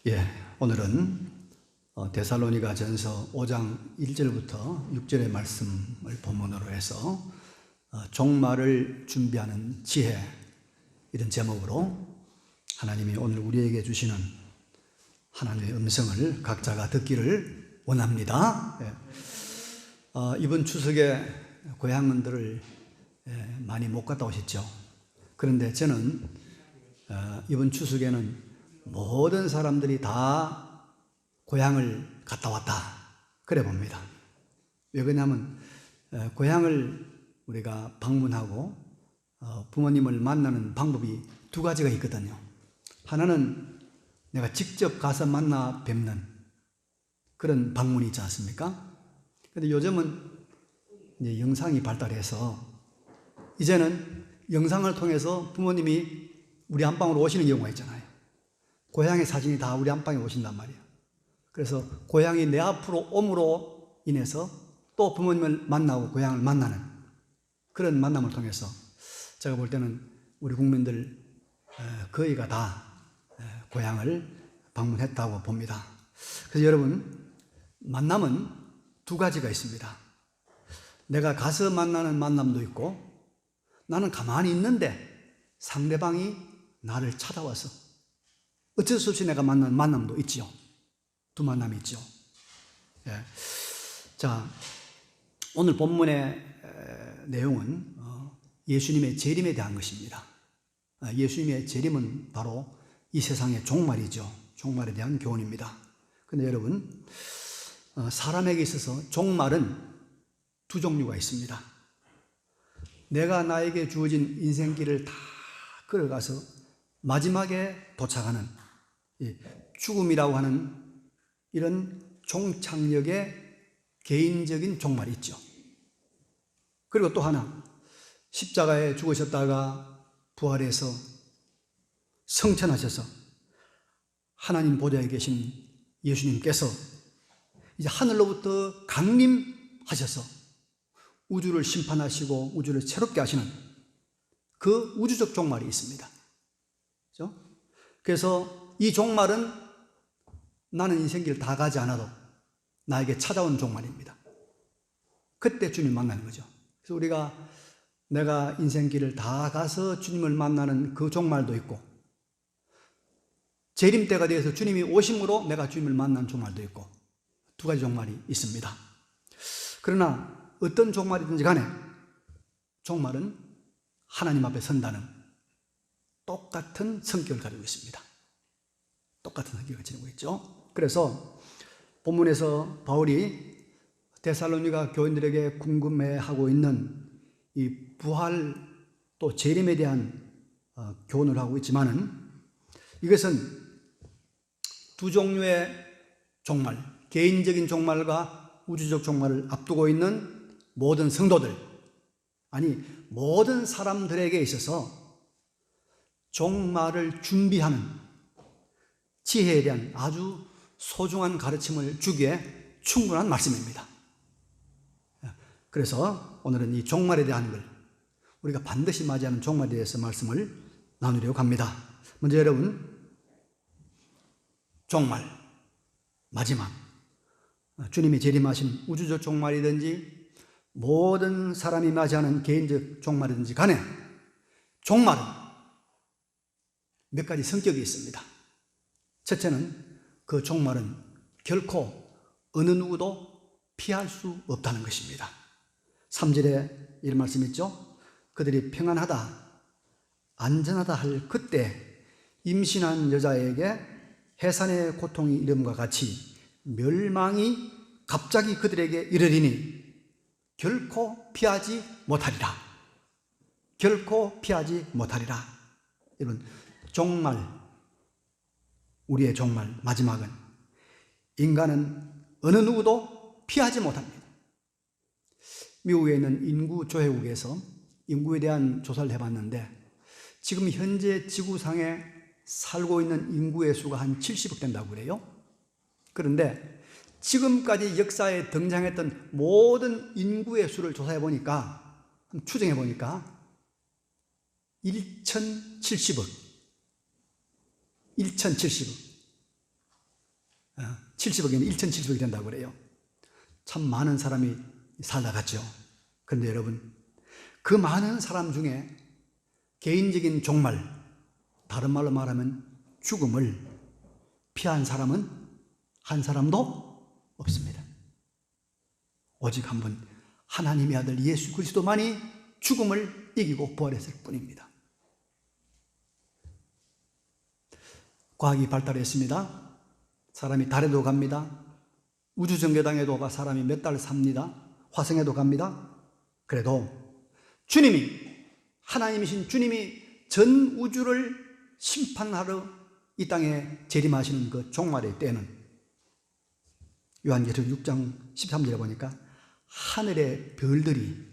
예, 오늘은 데살로니가 전서 5장 1절부터 6절의 말씀을 본문으로 해서 종말을 준비하는 지혜, 이런 제목으로 하나님이 오늘 우리에게 주시는 하나님의 음성을 각자가 듣기를 원합니다. 예. 이번 추석에 고향들을 많이 못 갔다 오셨죠. 그런데 저는 이번 추석에는 모든 사람들이 다 고향을 갔다 왔다, 그래 봅니다. 왜 그러냐면 고향을 우리가 방문하고 부모님을 만나는 방법이 두 가지가 있거든요. 하나는 내가 직접 가서 만나 뵙는 그런 방문이 있지 않습니까? 근데 요즘은 이제 영상이 발달해서 이제는 영상을 통해서 부모님이 우리 안방으로 오시는 경우가 있잖아요. 고향의 사진이 다 우리 안방에 오신단 말이에요. 그래서 고향이 내 앞으로 옴으로 인해서 또 부모님을 만나고 고향을 만나는 그런 만남을 통해서 제가 볼 때는 우리 국민들 거의가 다 고향을 방문했다고 봅니다. 그래서 여러분, 만남은 두 가지가 있습니다. 내가 가서 만나는 만남도 있고, 나는 가만히 있는데 상대방이 나를 찾아와서 어쩔 수 없이 내가 만난 만남도 있지요. 두 만남이 있죠. 예. 자, 오늘 본문의 내용은 예수님의 재림에 대한 것입니다. 예수님의 재림은 바로 이 세상의 종말이죠. 종말에 대한 교훈입니다. 그런데 여러분, 사람에게 있어서 종말은 두 종류가 있습니다. 내가 나에게 주어진 인생길을 다 걸어가서 마지막에 도착하는 죽음이라고 하는 이런 종착역의 개인적인 종말이 있죠. 그리고 또 하나, 십자가에 죽으셨다가 부활해서 성천하셔서 하나님 보좌에 계신 예수님께서 이제 하늘로부터 강림하셔서 우주를 심판하시고 우주를 새롭게 하시는 그 우주적 종말이 있습니다. 그렇죠? 그래서 이 종말은 나는 인생길 다 가지 않아도 나에게 찾아온 종말입니다. 그때 주님 만나는 거죠. 그래서 내가 인생길을 다 가서 주님을 만나는 그 종말도 있고, 재림 때가 되어서 주님이 오심으로 내가 주님을 만나는 종말도 있고, 두 가지 종말이 있습니다. 그러나 어떤 종말이든지 간에 종말은 하나님 앞에 선다는 똑같은 성격을 가지고 있습니다. 똑같은 성격을 가지고 있죠. 그래서 본문에서 바울이 데살로니가 교인들에게 궁금해하고 있는 이 부활 또 재림에 대한 교훈을 하고 있지만은, 이것은 두 종류의 종말, 개인적인 종말과 우주적 종말을 앞두고 있는 모든 성도들, 아니 모든 사람들에게 있어서 종말을 준비하는 지혜에 대한 아주 소중한 가르침을 주기에 충분한 말씀입니다. 그래서 오늘은 이 종말에 대한 걸, 우리가 반드시 맞이하는 종말에 대해서 말씀을 나누려고 합니다. 먼저 여러분, 종말, 마지막, 주님이 재림하신 우주적 종말이든지 모든 사람이 맞이하는 개인적 종말이든지 간에 종말은 몇 가지 성격이 있습니다. 첫째는 그 종말은 결코 어느 누구도 피할 수 없다는 것입니다. 3절에 이런 말씀 있죠. 그들이 평안하다, 안전하다 할 그때 임신한 여자에게 해산의 고통이 이름과 같이 멸망이 갑자기 그들에게 이르리니 결코 피하지 못하리라. 결코 피하지 못하리라. 여러분, 종말, 우리의 종말, 마지막은 인간은 어느 누구도 피하지 못합니다. 미국에 있는 인구조회국에서 인구에 대한 조사를 해봤는데, 지금 현재 지구상에 살고 있는 인구의 수가 한 70억 된다고 그래요. 그런데 지금까지 역사에 등장했던 모든 인구의 수를 조사해 보니까, 추정해 보니까 1070억. 70억이 1,070억이 된다고 그래요. 참 많은 사람이 살다 갔죠. 그런데 여러분, 그 많은 사람 중에 개인적인 종말, 다른 말로 말하면 죽음을 피한 사람은 한 사람도 없습니다. 오직 한 분, 하나님의 아들 예수 그리스도만이 죽음을 이기고 부활했을 뿐입니다. 과학이 발달했습니다. 사람이 달에도 갑니다. 우주정거장에도 가 사람이 몇 달 삽니다. 화성에도 갑니다. 그래도 주님이, 하나님이신 주님이 전 우주를 심판하러 이 땅에 재림하시는 그 종말의 때는 요한계시록 6장 13절에 보니까 하늘의 별들이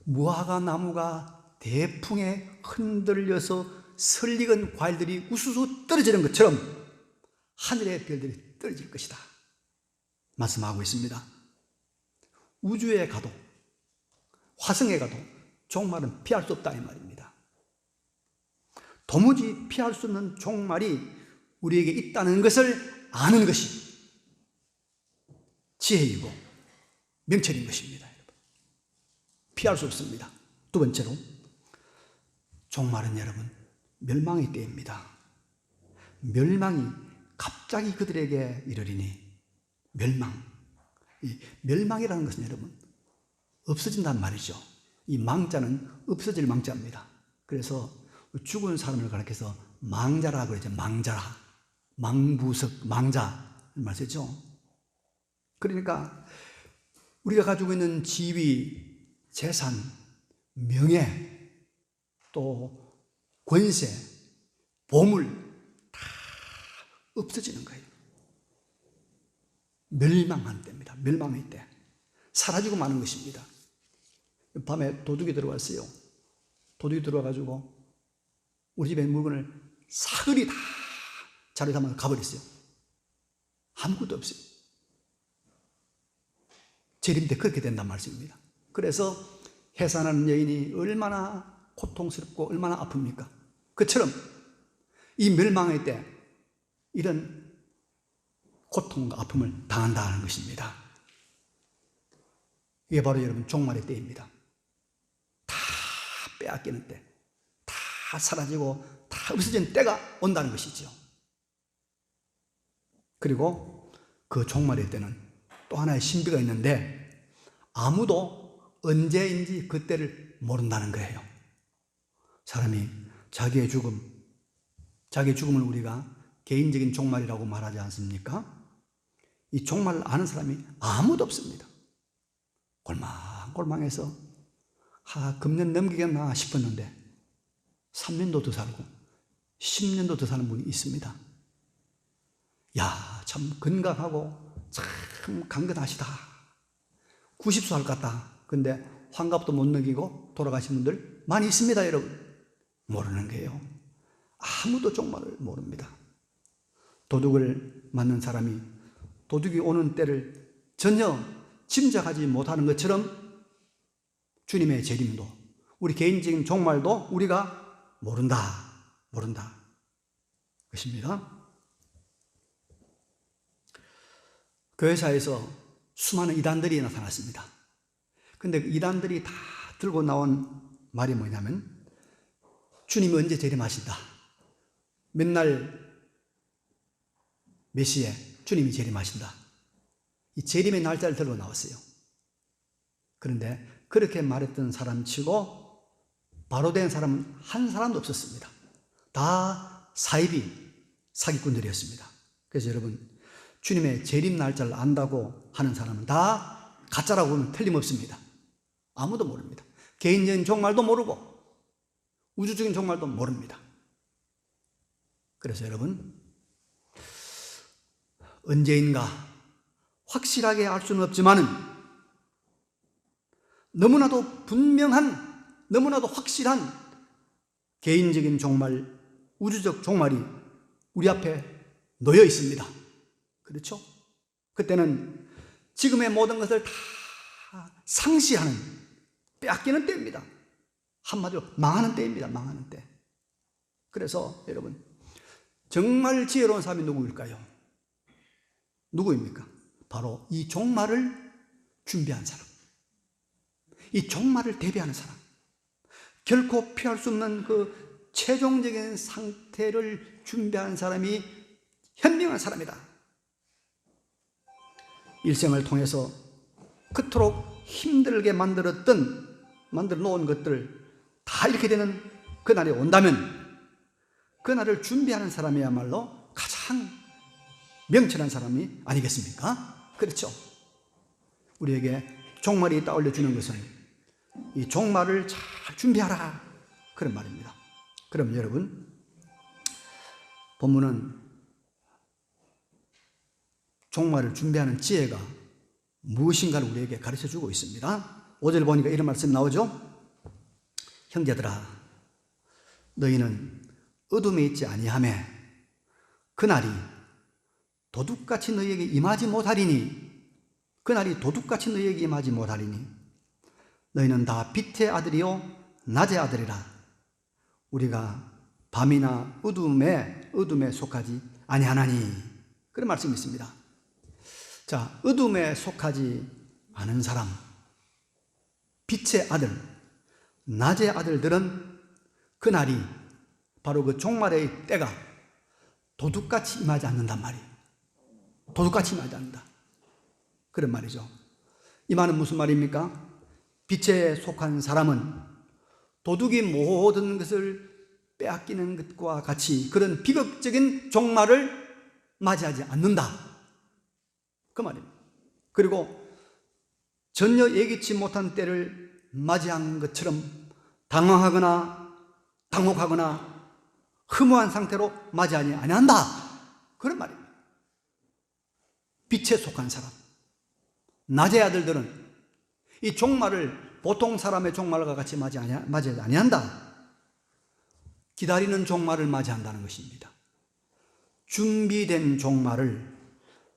무화과 나무가 대풍에 흔들려서 설익은 과일들이 우수수 떨어지는 것처럼 하늘의 별들이 떨어질 것이다 말씀하고 있습니다. 우주에 가도 화성에 가도 종말은 피할 수 없다 이 말입니다. 도무지 피할 수 없는 종말이 우리에게 있다는 것을 아는 것이 지혜이고 명철인 것입니다. 여러분. 피할 수 없습니다. 두 번째로, 종말은 여러분 멸망의 때입니다. 멸망이 갑자기 그들에게 이르리니, 이 멸망이라는 것은 여러분 없어진단 말이죠. 이 망자는 없어질 망자입니다. 그래서 죽은 사람을 가리켜서 망자라고 그러죠. 망자라, 망부석, 망자 말 쓰죠. 그러니까 우리가 가지고 있는 지위, 재산, 명예, 또 권세, 보물 다 없어지는 거예요. 멸망한 때입니다. 멸망의 때. 사라지고 마는 것입니다. 밤에 도둑이 들어왔어요. 도둑이 들어와가지고 우리 집에 물건을 사거리 다 자리 담아서 가버렸어요. 아무것도 없어요. 재림 때 그렇게 된단 말씀입니다. 그래서 해산하는 여인이 얼마나 고통스럽고 얼마나 아픕니까? 그처럼 이 멸망의 때 이런 고통과 아픔을 당한다는 것입니다. 이게 바로 여러분 종말의 때입니다. 다 빼앗기는 때, 다 사라지고 다 없어지는 때가 온다는 것이죠. 그리고 그 종말의 때는 또 하나의 신비가 있는데 아무도 언제인지 그 때를 모른다는 거예요. 사람이 자기의 죽음을 우리가 개인적인 종말이라고 말하지 않습니까? 이 종말을 아는 사람이 아무도 없습니다. 골망골망해서 금년 넘기겠나 싶었는데 3년도 더 살고 10년도 더 사는 분이 있습니다. 야, 참 건강하고 참 강건하시다. 90수 할 것 같다. 근데 환갑도 못 넘기고 돌아가신 분들 많이 있습니다, 여러분. 모르는 거예요. 아무도 종말을 모릅니다. 도둑을 맞는 사람이 도둑이 오는 때를 전혀 짐작하지 못하는 것처럼 주님의 재림도, 우리 개인적인 종말도 우리가 모른다 것입니다. 교회사에서 수많은 이단들이 나타났습니다. 근데 그 이단들이 다 들고 나온 말이 뭐냐면 주님이 언제 재림하신다, 맨날 몇 시에 주님이 재림하신다, 이 재림의 날짜를 들고 나왔어요. 그런데 그렇게 말했던 사람 치고 바로 된 사람은 한 사람도 없었습니다. 다 사기꾼들이었습니다. 그래서 여러분, 주님의 재림 날짜를 안다고 하는 사람은 다 가짜라고 보면 틀림없습니다. 아무도 모릅니다. 개인적인 종말도 모르고 우주적인 종말도 모릅니다. 그래서 여러분, 언제인가 확실하게 알 수는 없지만은 너무나도 분명한, 너무나도 확실한 개인적인 종말, 우주적 종말이 우리 앞에 놓여 있습니다. 그렇죠? 그때는 지금의 모든 것을 다 상시하는, 빼앗기는 때입니다. 한마디로 망하는 때입니다. 망하는 때. 그래서 여러분, 정말 지혜로운 사람이 누구일까요? 누구입니까? 바로 이 종말을 준비한 사람, 이 종말을 대비하는 사람, 결코 피할 수 없는 그 최종적인 상태를 준비한 사람이 현명한 사람이다. 일생을 통해서 그토록 힘들게 만들어 놓은 것들 다 이렇게 되는 그날이 온다면 그날을 준비하는 사람이야말로 가장 명철한 사람이 아니겠습니까? 그렇죠. 우리에게 종말이 떠올려 주는 것은 이 종말을 잘 준비하라, 그런 말입니다. 그럼 여러분, 본문은 종말을 준비하는 지혜가 무엇인가를 우리에게 가르쳐 주고 있습니다. 5절 보니까 이런 말씀 나오죠. 형제들아, 너희는 어둠에 있지 아니하며 그날이 도둑같이 너희에게 임하지 못하리니, 그날이 도둑같이 너희에게 임하지 못하리니 너희는 다 빛의 아들이요 낮의 아들이라. 우리가 밤이나 어둠에 속하지 아니하나니, 그런 말씀이 있습니다. 자, 어둠에 속하지 않은 사람, 빛의 아들, 낮의 아들들은 그날이 바로 그 종말의 때가 도둑같이 임하지 않는단 말이에요. 도둑같이 임하지 않는다, 그런 말이죠. 이 말은 무슨 말입니까? 빛에 속한 사람은 도둑이 모든 것을 빼앗기는 것과 같이 그런 비극적인 종말을 맞이하지 않는다, 그 말입니다. 그리고 전혀 예기치 못한 때를 맞이한 것처럼 당황하거나 당혹하거나 허무한 상태로 맞이하지 아니한다, 그런 말입니다. 빛에 속한 사람, 낮의 아들들은 이 종말을 보통 사람의 종말과 같이 맞이하지 아니한다. 기다리는 종말을 맞이한다는 것입니다. 준비된 종말을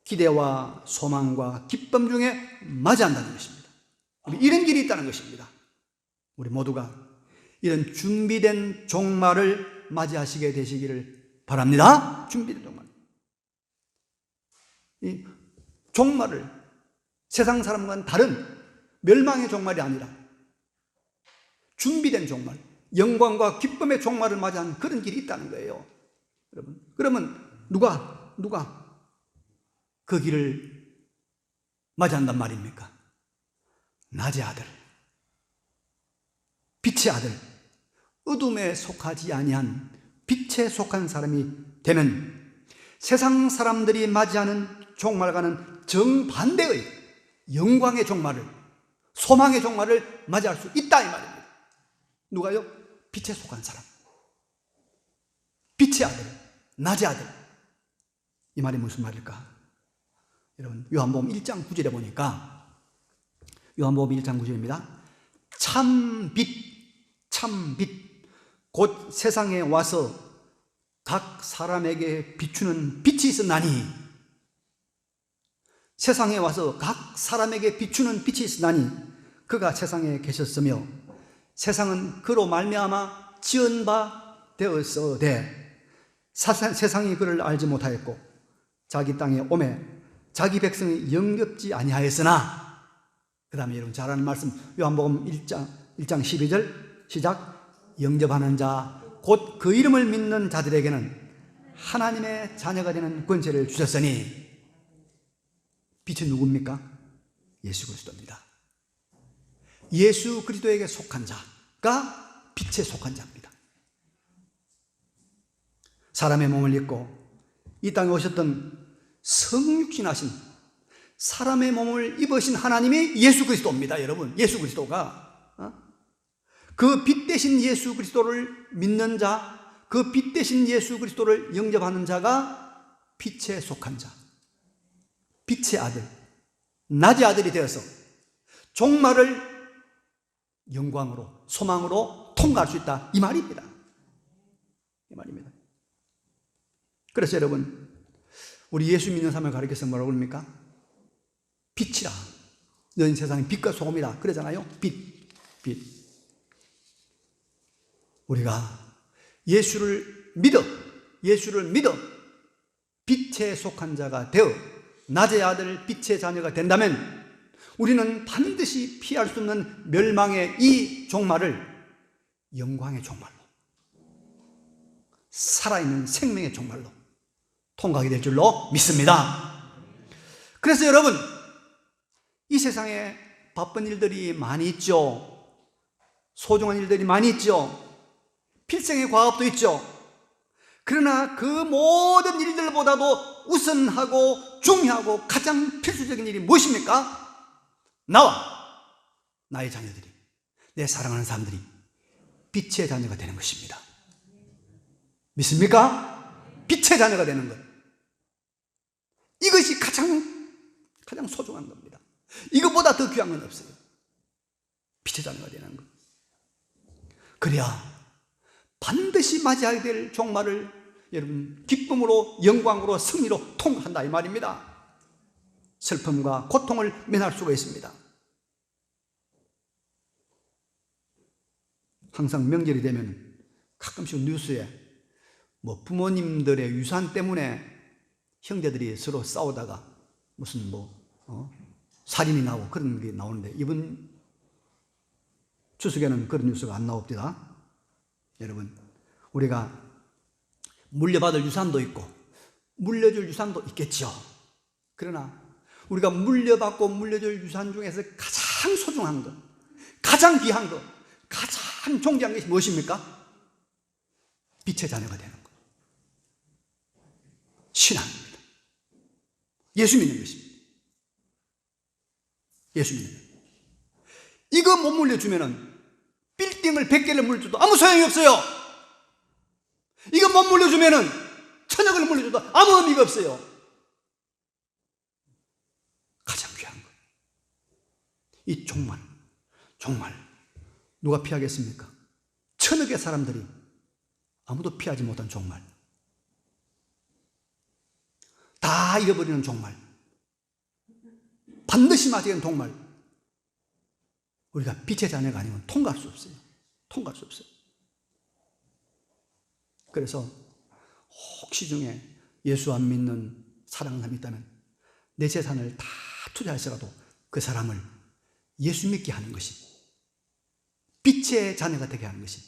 기대와 소망과 기쁨 중에 맞이한다는 것입니다. 이런 길이 있다는 것입니다. 우리 모두가 이런 준비된 종말을 맞이하시게 되시기를 바랍니다. 준비된 종말. 이 종말을 세상 사람과는 다른 멸망의 종말이 아니라 준비된 종말, 영광과 기쁨의 종말을 맞이하는 그런 길이 있다는 거예요. 여러분, 그러면 누가 그 길을 맞이한단 말입니까? 낮의 아들, 빛의 아들, 어둠에 속하지 아니한 빛에 속한 사람이 되면 세상 사람들이 맞이하는 종말과는 정반대의 영광의 종말을, 소망의 종말을 맞이할 수 있다, 이 말입니다. 누가요? 빛에 속한 사람, 빛의 아들, 낮의 아들. 이 말이 무슨 말일까? 여러분, 요한복음 1장 9절에 보니까, 요한복음 1장 9절입니다. 참 빛, 곧 세상에 와서 각 사람에게 비추는 빛이 있었나니, 세상에 와서 각 사람에게 비추는 빛이 있었나니 그가 세상에 계셨으며 세상은 그로 말미암아 지은 바 되었으되 세상이 그를 알지 못하였고 자기 땅에 오매 자기 백성이 영접지 아니하였으나, 그 다음에 여러분 잘 아는 말씀, 요한복음 1장 12절 시작. 영접하는 자 곧 그 이름을 믿는 자들에게는 하나님의 자녀가 되는 권세를 주셨으니. 빛은 누굽니까? 예수 그리스도입니다. 예수 그리스도에게 속한 자가 빛에 속한 자입니다. 사람의 몸을 입고 이 땅에 오셨던 성육신하신 사람의 몸을 입으신 하나님이 예수 그리스도입니다. 여러분, 예수 그리스도가 그 빛 대신 예수 그리스도를 믿는 자, 그 빛 대신 예수 그리스도를 영접하는 자가 빛에 속한 자, 빛의 아들, 낮의 아들이 되어서 종말을 영광으로, 소망으로 통과할 수 있다, 이 말입니다. 이 말입니다. 그래서 여러분, 우리 예수 믿는 사람을 가리켜서 뭐라고 그럽니까? 빛이라. 너희는 세상의 빛과 소금이다, 그러잖아요. 빛. 우리가 예수를 믿어 빛에 속한 자가 되어 낮의 아들 빛의 자녀가 된다면 우리는 반드시 피할 수 없는 멸망의 이 종말을 영광의 종말로, 살아있는 생명의 종말로 통과하게 될 줄로 믿습니다. 그래서 여러분, 이 세상에 바쁜 일들이 많이 있죠. 소중한 일들이 많이 있죠. 필생의 과업도 있죠. 그러나 그 모든 일들보다도 우선하고 중요하고 가장 필수적인 일이 무엇입니까? 나와 나의 자녀들이, 내 사랑하는 사람들이 빛의 자녀가 되는 것입니다. 믿습니까? 빛의 자녀가 되는 것, 이것이 가장 소중한 겁니다. 이것보다 더 귀한 건 없어요. 빛의 자녀가 되는 것. 그래야 반드시 맞이하게 될 종말을 여러분 기쁨으로, 영광으로, 승리로 통과한다 이 말입니다. 슬픔과 고통을 면할 수가 있습니다. 항상 명절이 되면 가끔씩 뉴스에 부모님들의 유산 때문에 형제들이 서로 싸우다가 무슨 살인이 나고 그런 게 나오는데, 이번 추석에는 그런 뉴스가 안 나옵니다. 여러분, 우리가 물려받을 유산도 있고 물려줄 유산도 있겠죠. 그러나 우리가 물려받고 물려줄 유산 중에서 가장 소중한 것, 가장 귀한 것, 가장 존귀한 것이 무엇입니까? 빛의 자녀가 되는 것, 신앙입니다. 예수 믿는 것입니다. 예수 믿는 것. 이거 못 물려주면은 빌딩을 100개를 물려줘도 아무 소용이 없어요. 이거 못 물려주면은 천억을 물려줘도 아무 의미가 없어요. 가장 귀한 것, 이 종말 누가 피하겠습니까? 천억의 사람들이 아무도 피하지 못한 종말, 다 잃어버리는 종말, 반드시 맞이하는 종말, 우리가 빛의 자녀가 아니면 통과할 수 없어요. 통과할 수 없어요. 그래서 혹시 중에 예수 안 믿는 사랑하는 사람이 있다면 내 재산을 다 투자해서라도 그 사람을 예수 믿게 하는 것이, 빛의 자녀가 되게 하는 것이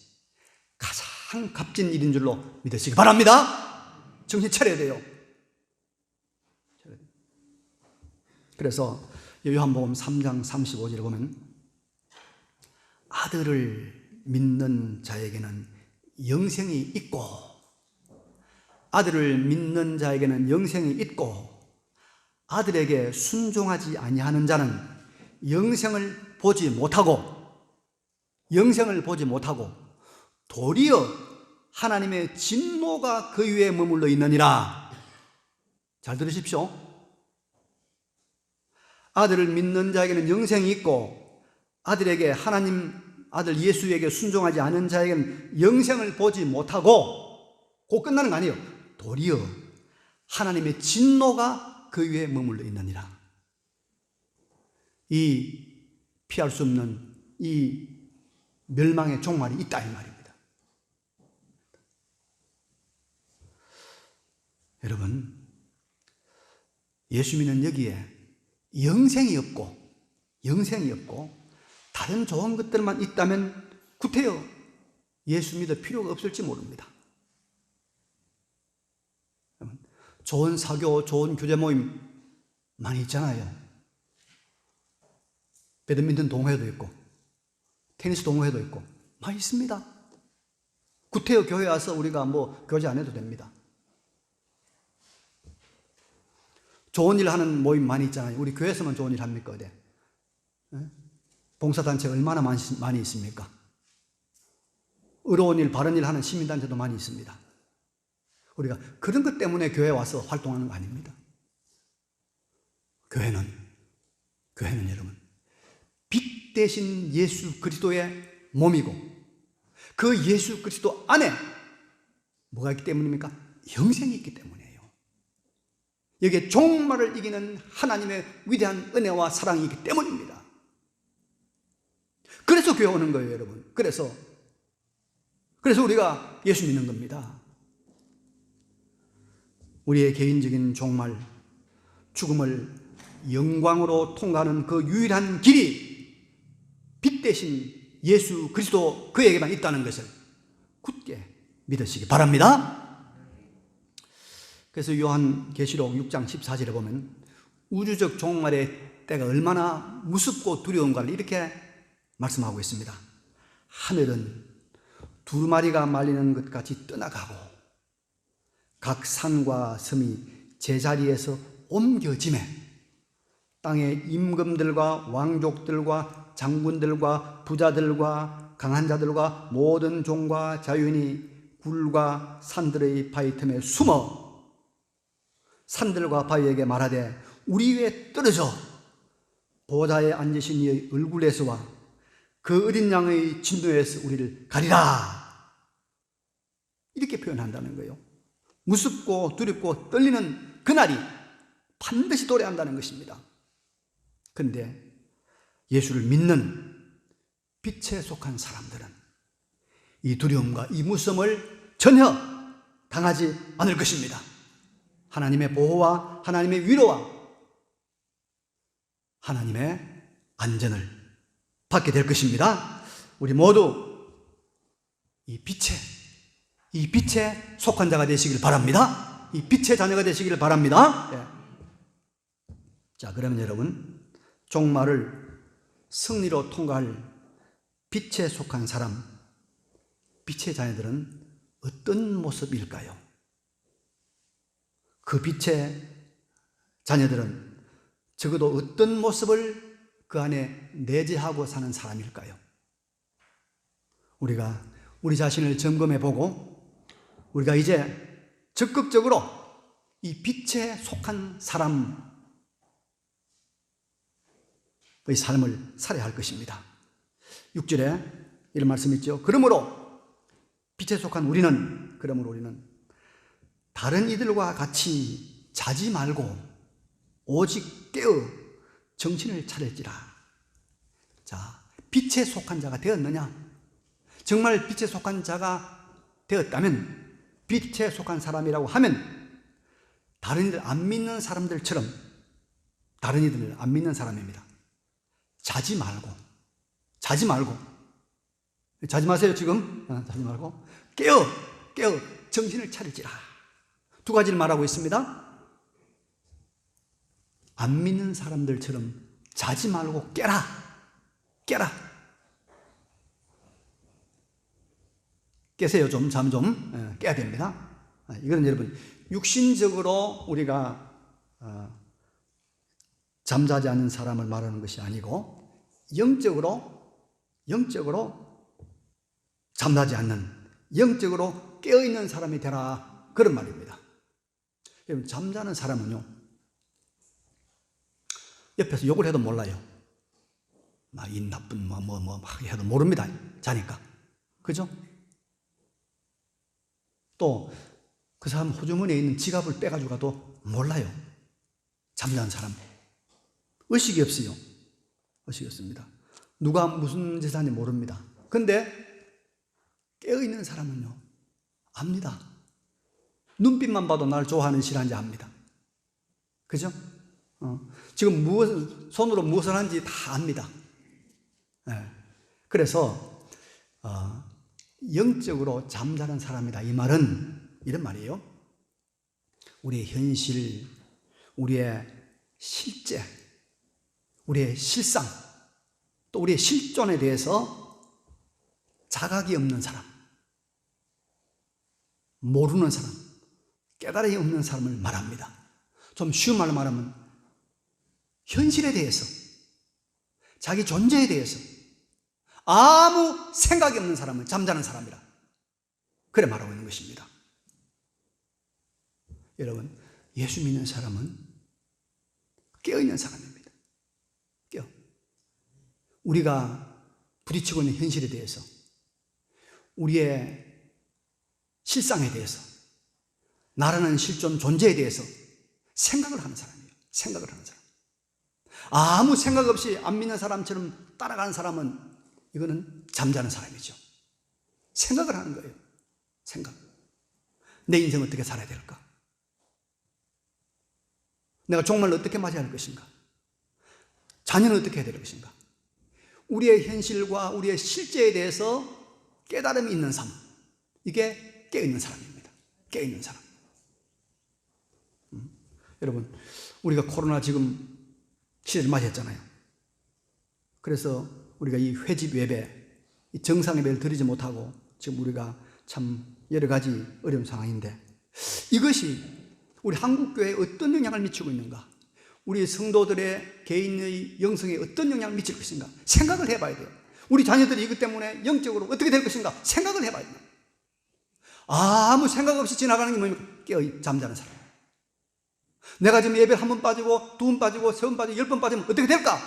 가장 값진 일인 줄로 믿으시기 바랍니다. 정신 차려야 돼요. 그래서 요한복음 3장 35절에 보면 아들을 믿는 자에게는 영생이 있고, 아들을 믿는 자에게는 영생이 있고 아들에게 순종하지 아니하는 자는 영생을 보지 못하고 도리어 하나님의 진노가 그 위에 머물러 있느니라. 잘 들으십시오. 아들을 믿는 자에게는 영생이 있고 아들에게, 하나님 아들 예수에게 순종하지 않은 자에게는 영생을 보지 못하고, 곧 끝나는 거 아니에요. 도리어 하나님의 진노가 그 위에 머물러 있느니라. 이 피할 수 없는 이 멸망의 종말이 있다 이 말입니다. 여러분, 예수 믿는 여기에 영생이 없고 다른 좋은 것들만 있다면 구태여 예수 믿을 필요가 없을지 모릅니다. 좋은 사교, 좋은 교제 모임 많이 있잖아요. 배드민턴 동호회도 있고 테니스 동호회도 있고 많이 있습니다. 구태여 교회 와서 우리가 교제 안 해도 됩니다. 좋은 일 하는 모임 많이 있잖아요. 우리 교회에서만 좋은 일 합니까? 어디? 봉사단체 얼마나 많이 있습니까? 의로운 일, 바른 일 하는 시민단체도 많이 있습니다. 우리가 그런 것 때문에 교회에 와서 활동하는 거 아닙니다. 교회는 여러분, 빛 대신 예수 그리스도의 몸이고 그 예수 그리스도 안에 뭐가 있기 때문입니까? 영생이 있기 때문이에요. 여기에 종말을 이기는 하나님의 위대한 은혜와 사랑이 있기 때문입니다. 그래서 교회 오는 거예요, 여러분. 그래서 우리가 예수 믿는 겁니다. 우리의 개인적인 종말, 죽음을 영광으로 통과하는 그 유일한 길이 빛 대신 예수 그리스도 그에게만 있다는 것을 굳게 믿으시기 바랍니다. 그래서 요한계시록 6장 14절에 보면 우주적 종말의 때가 얼마나 무섭고 두려운가를 이렇게 말씀하고 있습니다. 하늘은 두루마리가 말리는 것 같이 떠나가고 각 산과 섬이 제자리에서 옮겨지매 땅의 임금들과 왕족들과 장군들과 부자들과 강한 자들과 모든 종과 자유인이 굴과 산들의 바위 틈에 숨어 산들과 바위에게 말하되 우리 위에 떨어져 보좌에 앉으신 이의 얼굴에서와 그 어린 양의 진노에서 우리를 가리라, 이렇게 표현한다는 거예요. 무섭고 두렵고 떨리는 그날이 반드시 도래한다는 것입니다. 그런데 예수를 믿는 빛에 속한 사람들은 이 두려움과 이 무서움을 전혀 당하지 않을 것입니다. 하나님의 보호와 하나님의 위로와 하나님의 안전을 받게 될 것입니다. 우리 모두 이 빛에 속한 자가 되시길 바랍니다. 이 빛의 자녀가 되시길 바랍니다. 예. 자, 그러면 여러분, 종말을 승리로 통과할 빛에 속한 사람, 빛의 자녀들은 어떤 모습일까요? 그 빛의 자녀들은 적어도 어떤 모습을 그 안에 내재하고 사는 사람일까요? 우리가 우리 자신을 점검해 보고 우리가 이제 적극적으로 이 빛에 속한 사람의 삶을 살아야 할 것입니다. 6절에 이런 말씀이 있죠. 그러므로 빛에 속한 우리는 다른 이들과 같이 자지 말고 오직 깨어 정신을 차릴지라. 자, 빛에 속한 자가 되었느냐? 정말 빛에 속한 자가 되었다면, 빛에 속한 사람이라고 하면 다른 이들 안 믿는 사람들처럼, 다른 이들을 안 믿는 사람입니다. 자지 마세요 지금. 자지 말고 깨어 정신을 차릴지라. 두 가지를 말하고 있습니다. 안 믿는 사람들처럼 자지 말고 깨라. 깨세요. 잠 좀 깨야 됩니다. 이거는 여러분 육신적으로 우리가 잠자지 않는 사람을 말하는 것이 아니고 영적으로 잠자지 않는, 영적으로 깨어있는 사람이 되라, 그런 말입니다. 여러분, 잠자는 사람은요, 옆에서 욕을 해도 몰라요. 이 나쁜 막 해도 모릅니다. 자니까. 그죠? 또 그 사람 호주머니에 있는 지갑을 빼가지고 가도 몰라요. 잠자는 사람. 의식이 없어요. 의식이 없습니다. 누가 무슨 재산인지 모릅니다. 근데 깨어있는 사람은요, 압니다. 눈빛만 봐도 날 좋아하는지 싫어하는지 압니다. 그죠? 지금 손으로 무엇을 하는지 다 압니다. 그래서 영적으로 잠자는 사람이다, 이 말은 이런 말이에요. 우리의 현실, 우리의 실제, 우리의 실상, 또 우리의 실존에 대해서 자각이 없는 사람, 모르는 사람, 깨달음이 없는 사람을 말합니다. 좀 쉬운 말로 말하면 현실에 대해서, 자기 존재에 대해서 아무 생각이 없는 사람은 잠자는 사람이라, 그래 말하고 있는 것입니다. 여러분, 예수 믿는 사람은 깨어있는 사람입니다. 깨어. 우리가 부딪히고 있는 현실에 대해서, 우리의 실상에 대해서, 나라는 실존 존재에 대해서 생각을 하는 사람이에요. 생각을 하는 사람. 아무 생각 없이 안 믿는 사람처럼 따라가는 사람은 이거는 잠자는 사람이죠. 생각을 하는 거예요. 생각. 내 인생 어떻게 살아야 될까? 내가 종말을 어떻게 맞이할 것인가? 자녀는 어떻게 해야 될 것인가? 우리의 현실과 우리의 실제에 대해서 깨달음이 있는 삶, 이게 깨어있는 사람입니다. 깨어있는 사람. 여러분, 우리가 코로나 지금 시대를 맞이했잖아요. 그래서 우리가 이 회집 예배, 이 정상 예배를 드리지 못하고 지금 우리가 참 여러 가지 어려운 상황인데, 이것이 우리 한국교회에 어떤 영향을 미치고 있는가? 우리 성도들의 개인의 영성에 어떤 영향을 미칠 것인가? 생각을 해봐야 돼요. 우리 자녀들이 이것 때문에 영적으로 어떻게 될 것인가? 생각을 해봐야 돼요. 아무 생각 없이 지나가는 게 뭡니까? 깨어 잠자는 사람. 내가 지금 예배 한 번 빠지고, 두 번 빠지고, 세 번 빠지고, 10번 빠지면 어떻게 될까?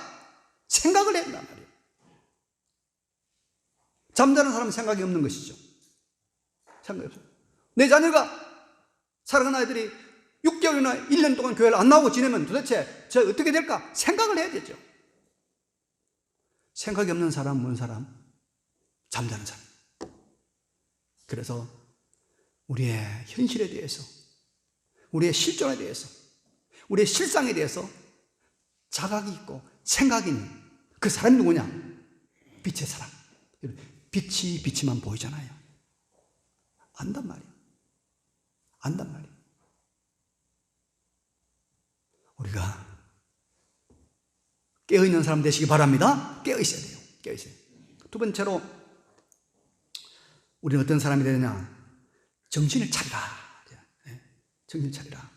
생각을 해야 된단 말이에요. 잠자는 사람은 생각이 없는 것이죠. 생각이 없어요. 내 자녀가, 사랑하는 아이들이 6개월이나 1년 동안 교회를 안 나오고 지내면 도대체 저 어떻게 될까? 생각을 해야 되죠. 생각이 없는 사람은 뭔 사람? 잠자는 사람. 그래서 우리의 현실에 대해서, 우리의 실존에 대해서, 우리의 실상에 대해서 자각이 있고 생각이 있는 그 사람이 누구냐? 빛의 사람. 빛이 빛이만 보이잖아요. 안단 말이에요. 안단 말이에요. 우리가 깨어있는 사람 되시기 바랍니다. 깨어있어야 돼요. 깨어있어야 돼요. 두 번째로 우리는 어떤 사람이 되느냐? 정신을 차리라. 정신을 차리라.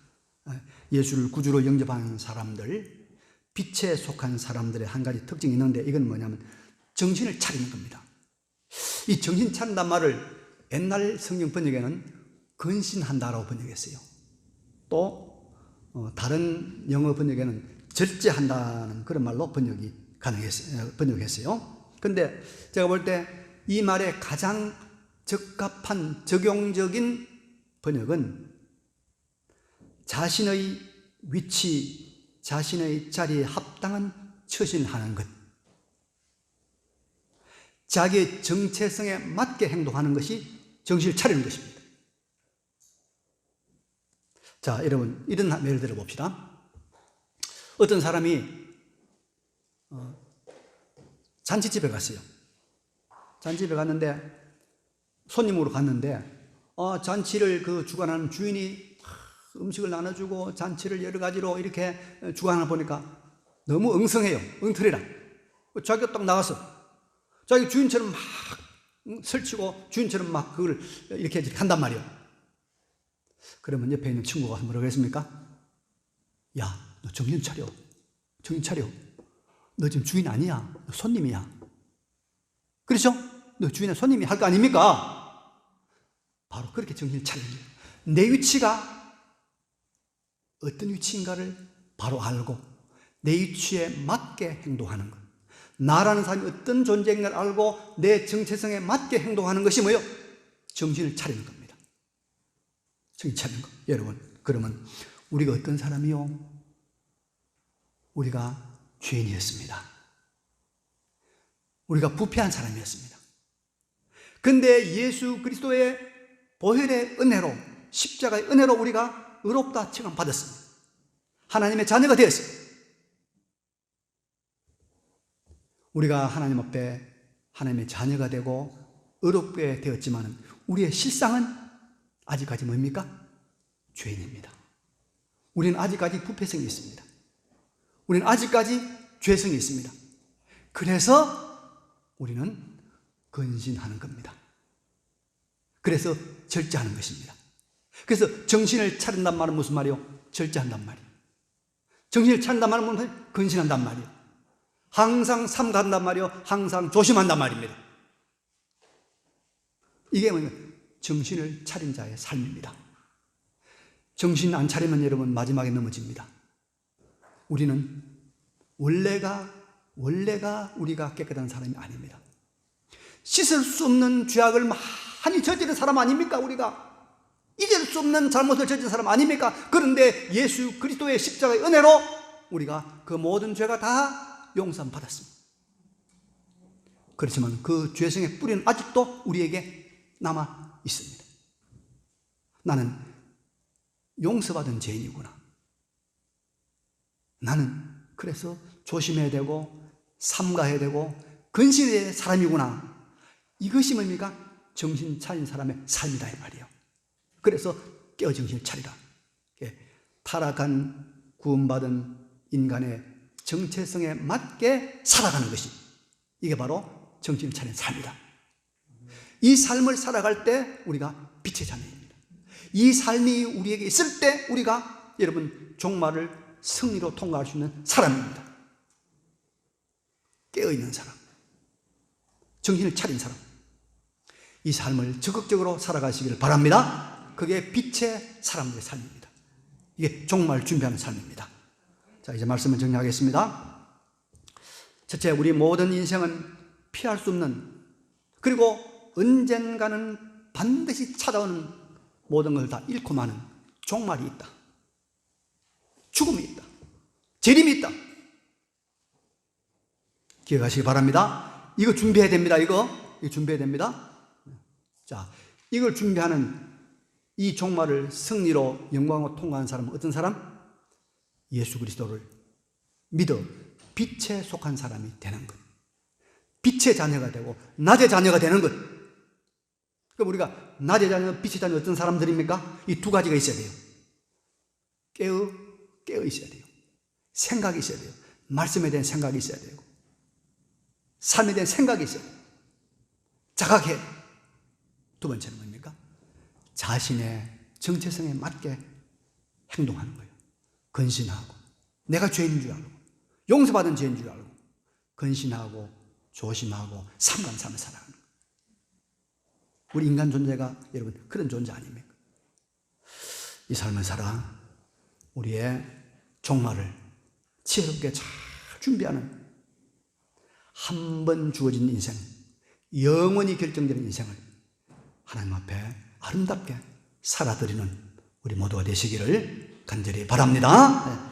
예수를 구주로 영접하는 사람들, 빛에 속한 사람들의 한 가지 특징이 있는데, 이건 뭐냐면 정신을 차리는 겁니다. 이 정신 차린단 말을 옛날 성경 번역에는 근신한다라고 번역했어요. 또 다른 영어 번역에는 절제한다는 그런 말로 번역했어요. 근데 제가 볼 때 이 말에 가장 적합한 적용적인 번역은 자신의 위치, 자신의 자리에 합당한 처신을 하는 것, 자기의 정체성에 맞게 행동하는 것이 정신을 차리는 것입니다. 자, 여러분, 이런 예를 들어 봅시다. 어떤 사람이 잔치집에 갔어요. 잔치집에 갔는데, 손님으로 갔는데, 잔치를 그 주관하는 주인이 음식을 나눠주고 잔치를 여러 가지로 이렇게 주관하나 보니까 너무 엉성해요. 엉터리라. 자기가 딱 나가서 자기 주인처럼 막 설치고 주인처럼 막 그걸 이렇게 한단 말이에요. 그러면 옆에 있는 친구가 뭐라고 했습니까? 야, 너 정신 차려. 정신 차려. 너 지금 주인 아니야. 너 손님이야. 그렇죠? 너 주인은 손님이 할 거 아닙니까? 바로 그렇게 정신을 차리는 거예요. 내 위치가 어떤 위치인가를 바로 알고 내 위치에 맞게 행동하는 것. 나라는 사람이 어떤 존재인가를 알고 내 정체성에 맞게 행동하는 것이 뭐예요? 정신을 차리는 겁니다. 정신 차리는 것. 여러분, 그러면 우리가 어떤 사람이요? 우리가 죄인이었습니다. 우리가 부패한 사람이었습니다. 근데 예수 그리스도의 보혈의 은혜로, 십자가의 은혜로 우리가 의롭다 칭함받았습니다. 하나님의 자녀가 되었습니다. 우리가 하나님 앞에 하나님의 자녀가 되고 의롭게 되었지만 우리의 실상은 아직까지 뭡니까? 죄인입니다. 우리는 아직까지 부패성이 있습니다. 우리는 아직까지 죄성이 있습니다. 그래서 우리는 근신하는 겁니다. 그래서 절제하는 것입니다. 그래서 정신을 차린단 말은 무슨 말이요? 절제한단 말이에요. 정신을 차린단 말은 무슨 근신한단 말이에요. 항상 삼가한단 말이에요. 항상 조심한단 말입니다. 이게 뭐냐? 정신을 차린 자의 삶입니다. 정신 안 차리면 여러분 마지막에 넘어집니다. 우리는 원래가 우리가 깨끗한 사람이 아닙니다. 씻을 수 없는 죄악을 많이 저지른 사람 아닙니까? 우리가 잊을 수 없는 잘못을 저지른 사람 아닙니까? 그런데 예수 그리스도의 십자가의 은혜로 우리가 그 모든 죄가 다 용서함 받았습니다. 그렇지만 그 죄성의 뿌리는 아직도 우리에게 남아 있습니다. 나는 용서받은 죄인이구나. 나는 그래서 조심해야 되고 삼가해야 되고 근신해야 될 사람이구나. 이것이 뭡니까? 정신 차린 사람의 삶이다 이 말이에요. 그래서 깨어 정신을 차리라. 타락한 구원받은 인간의 정체성에 맞게 살아가는 것이, 이게 바로 정신을 차린 삶이다. 이 삶을 살아갈 때 우리가 빛의 자녀입니다. 이 삶이 우리에게 있을 때 우리가 여러분 종말을 승리로 통과할 수 있는 사람입니다. 깨어있는 사람, 정신을 차린 사람, 이 삶을 적극적으로 살아가시기를 바랍니다. 그게 빛의 사람들의 삶입니다. 이게 종말 준비하는 삶입니다. 자, 이제 말씀을 정리하겠습니다. 첫째, 우리 모든 인생은 피할 수 없는, 그리고 언젠가는 반드시 찾아오는 모든 걸 다 잃고 마는 종말이 있다. 죽음이 있다. 재림이 있다. 기억하시기 바랍니다. 이거 준비해야 됩니다. 이거 준비해야 됩니다. 자, 이걸 준비하는 이 종말을 승리로 영광으로 통과한 사람은 어떤 사람? 예수 그리스도를 믿어 빛에 속한 사람이 되는 것. 빛의 자녀가 되고 낮의 자녀가 되는 것. 그럼 우리가 낮의 자녀, 빛의 자녀 어떤 사람들입니까? 이 두 가지가 있어야 돼요. 깨어 있어야 돼요. 생각이 있어야 돼요. 말씀에 대한 생각이 있어야 되고, 삶에 대한 생각이 있어야 돼요. 자각해. 두 번째는 뭡니까? 자신의 정체성에 맞게 행동하는 거예요. 근신하고, 내가 죄인 줄 알고, 용서받은 죄인 줄 알고, 근신하고, 조심하고, 삼간삼을 살아가는 거예요. 우리 인간 존재가 여러분 그런 존재 아닙니까? 이 삶을 살아 우리의 종말을 지혜롭게 잘 준비하는, 한 번 주어진 인생, 영원히 결정되는 인생을 하나님 앞에 아름답게 살아드리는 우리 모두가 되시기를 간절히 바랍니다.